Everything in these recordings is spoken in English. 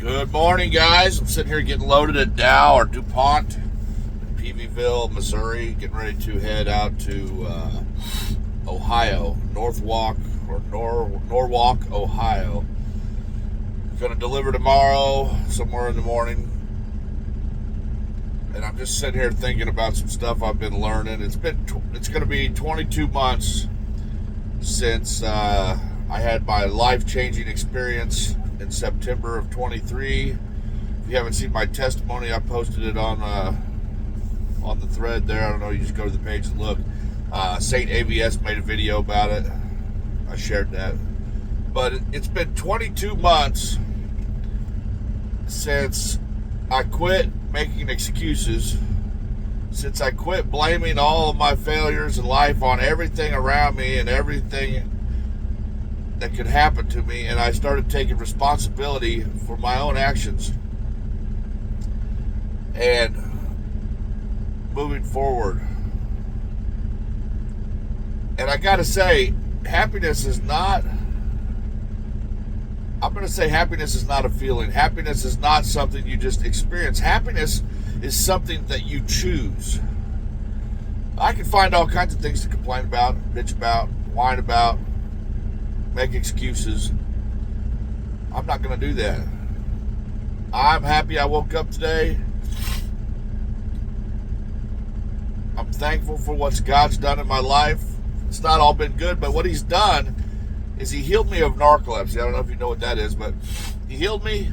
Good morning, guys. I'm sitting here getting loaded at Dow or DuPont in Peavyville, Missouri, getting ready to head out to Ohio, Norwalk, Ohio. Going to deliver tomorrow, somewhere in the morning. And I'm just sitting here thinking about some stuff I've been learning. It's going to be 22 months since I had my life-changing experience in September of 23. If you haven't seen my testimony, I posted it on the thread there. I don't know, you just go to the page and look. St. AVS made a video about it. I shared that. But it's been 22 months since I quit making excuses, since I quit blaming all of my failures in life on everything around me and everything that could happen to me, and I started taking responsibility for my own actions and moving forward. And I gotta say, happiness is not a feeling. Happiness is not something you just experience. Happiness is something that you choose. I can find all kinds of things to complain about, bitch about, whine about, make excuses. I'm not going to do that. I'm happy I woke up today. I'm thankful for what God's done in my life. It's not all been good, but what He's done is He healed me of narcolepsy. I don't know if you know what that is, but He healed me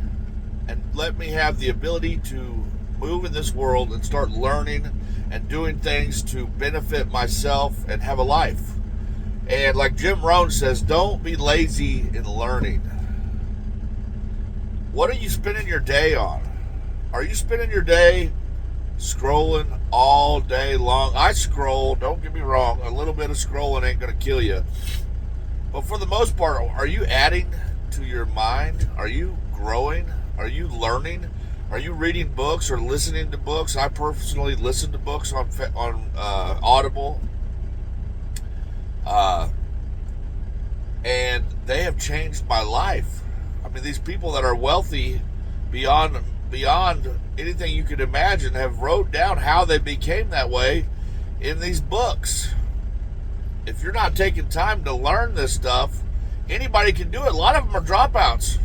and let me have the ability to move in this world and start learning and doing things to benefit myself and have a life. And like Jim Rohn says, don't be lazy in learning. What are you spending your day on? Are you spending your day scrolling all day long? I scroll, don't get me wrong. A little bit of scrolling ain't going to kill you. But for the most part, are you adding to your mind? Are you growing? Are you learning? Are you reading books or listening to books? I personally listen to books on Audible. And they have changed my life. I mean, these people that are wealthy beyond anything you could imagine have wrote down how they became that way in these books. If you're not taking time to learn this stuff, anybody can do it. A lot of them are dropouts.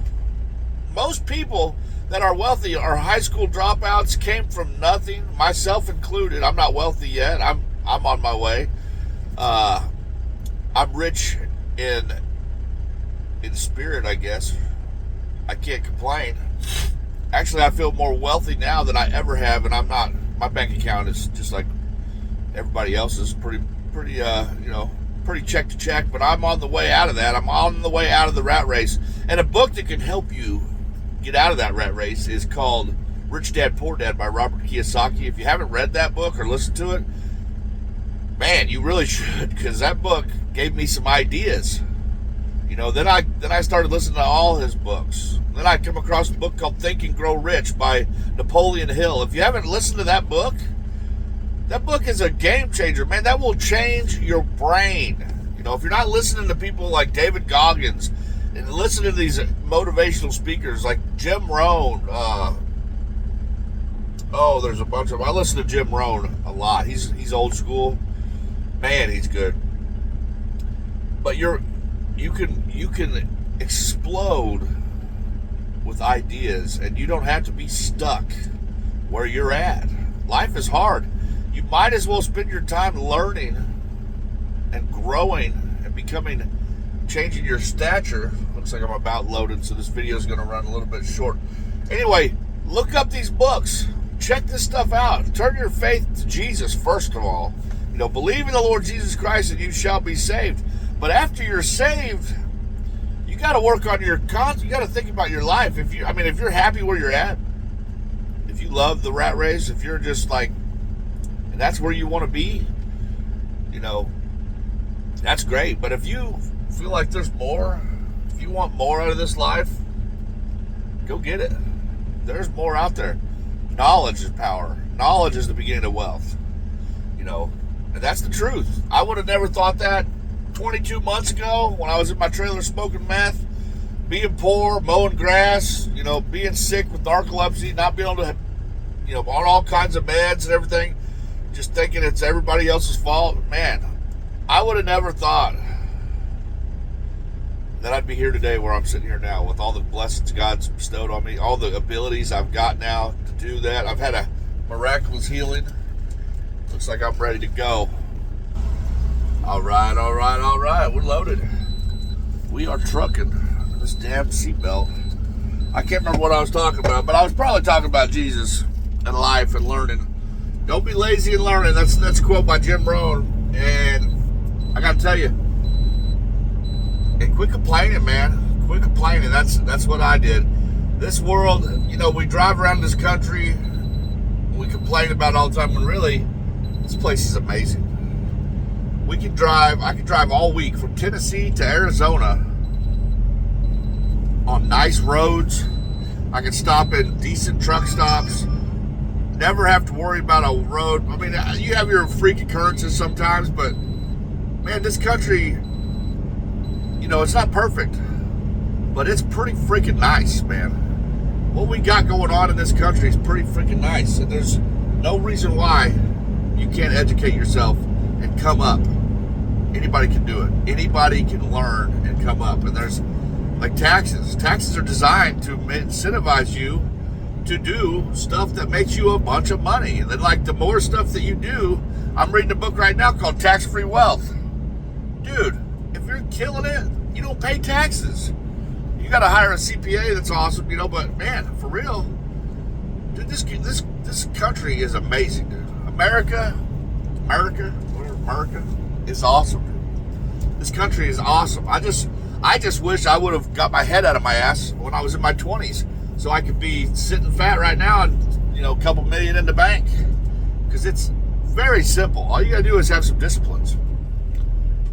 Most people that are wealthy are high school dropouts, came from nothing, myself included. I'm not wealthy yet. I'm on my way. I'm rich in spirit, I guess. I can't complain. Actually, I feel more wealthy now than I ever have, and I'm not. My bank account is just like everybody else's, pretty check to check. But I'm on the way out of that. I'm on the way out of the rat race. And a book that can help you get out of that rat race is called Rich Dad Poor Dad by Robert Kiyosaki. If you haven't read that book or listened to it, man, you really should, because that book gave me some ideas. Then I started listening to all his books. Then I come across a book called Think and Grow Rich by Napoleon Hill. If you haven't listened to that book is a game changer, man. That will change your brain. If you're not listening to people like David Goggins and listen to these motivational speakers like Jim Rohn, there's a bunch of them. I listen to Jim Rohn a lot. He's old school. Man, he's good. But you can explode with ideas, and you don't have to be stuck where you're at. Life is hard. You might as well spend your time learning and growing and changing your stature. Looks like I'm about loaded, so this video is going to run a little bit short. Anyway, look up these books. Check this stuff out. Turn your faith to Jesus, first of all. Believe in the Lord Jesus Christ and you shall be saved. But after you're saved, you got to work on your conscience. You got to think about your life. If you're happy where you're at, if you love the rat race, if you're just like, and that's where you want to be, that's great. But if you feel like there's more, if you want more out of this life, go get it. There's more out there. Knowledge is power. Knowledge is the beginning of wealth. And that's the truth. I would have never thought that 22 months ago when I was in my trailer smoking meth. being poor, mowing grass, being sick with narcolepsy, not being able to, on all kinds of meds and everything, just thinking it's everybody else's fault. Man, I would have never thought that I'd be here today where I'm sitting here now with all the blessings God's bestowed on me, all the abilities I've got now to do that. I've had a miraculous healing. Looks like I'm ready to go. All right. We're loaded. We are trucking. This damn seatbelt. I can't remember what I was talking about, but I was probably talking about Jesus and life and learning. Don't be lazy in learning. That's a quote by Jim Rohn. And I got to tell you, and quit complaining, man. Quit complaining. That's what I did. This world, we drive around this country, we complain about it all the time, when really, this place is amazing. I could drive all week from Tennessee to Arizona on nice roads. I can stop in decent truck stops. Never have to worry about a road. I mean, you have your freak occurrences sometimes, but man, this country, it's not perfect, but it's pretty freaking nice, man. What we got going on in this country is pretty freaking nice, and there's no reason why you can't educate yourself and come up. Anybody can do it. Anybody can learn and come up. And there's like taxes. Taxes are designed to incentivize you to do stuff that makes you a bunch of money. And then like the more stuff that you do, I'm reading a book right now called Tax-Free Wealth. Dude, if you're killing it, you don't pay taxes. You got to hire a CPA. That's awesome, but man, for real, dude, this country is amazing, dude. America is awesome, dude. This country is awesome. I just wish I would have got my head out of my ass when I was in my 20s, so I could be sitting fat right now and a couple million in the bank. Because it's very simple. All you got to do is have some disciplines.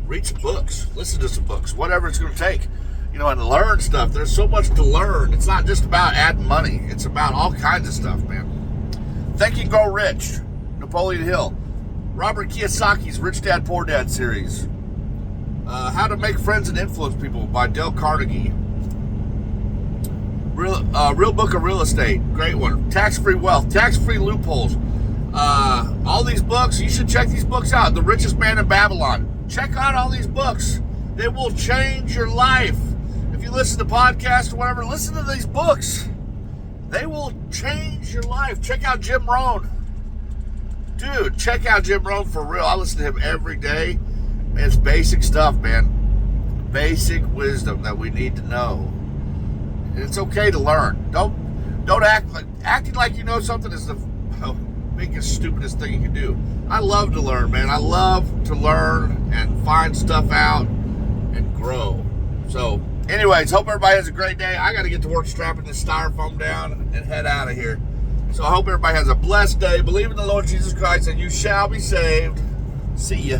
Read some books, listen to some books, whatever it's going to take, and learn stuff. There's so much to learn. It's not just about adding money. It's about all kinds of stuff, man. Think and Grow Rich, Napoleon Hill. Robert Kiyosaki's Rich Dad, Poor Dad series. How to Make Friends and Influence People by Dale Carnegie. Real Book of Real Estate, great one. Tax-Free Wealth, Tax-Free Loopholes. All these books, you should check these books out. The Richest Man in Babylon. Check out all these books. They will change your life. If you listen to podcasts or whatever, listen to these books. They will change your life. Check out Jim Rohn. Dude, check out Jim Rohn for real. I listen to him every day. Man, it's basic stuff, man. Basic wisdom that we need to know. And it's okay to learn. Don't acting like you know something is the biggest, stupidest thing you can do. I love to learn, man. I love to learn and find stuff out and grow. So, anyways, hope everybody has a great day. I got to get to work strapping this styrofoam down and head out of here. So I hope everybody has a blessed day. Believe in the Lord Jesus Christ and you shall be saved. See ya.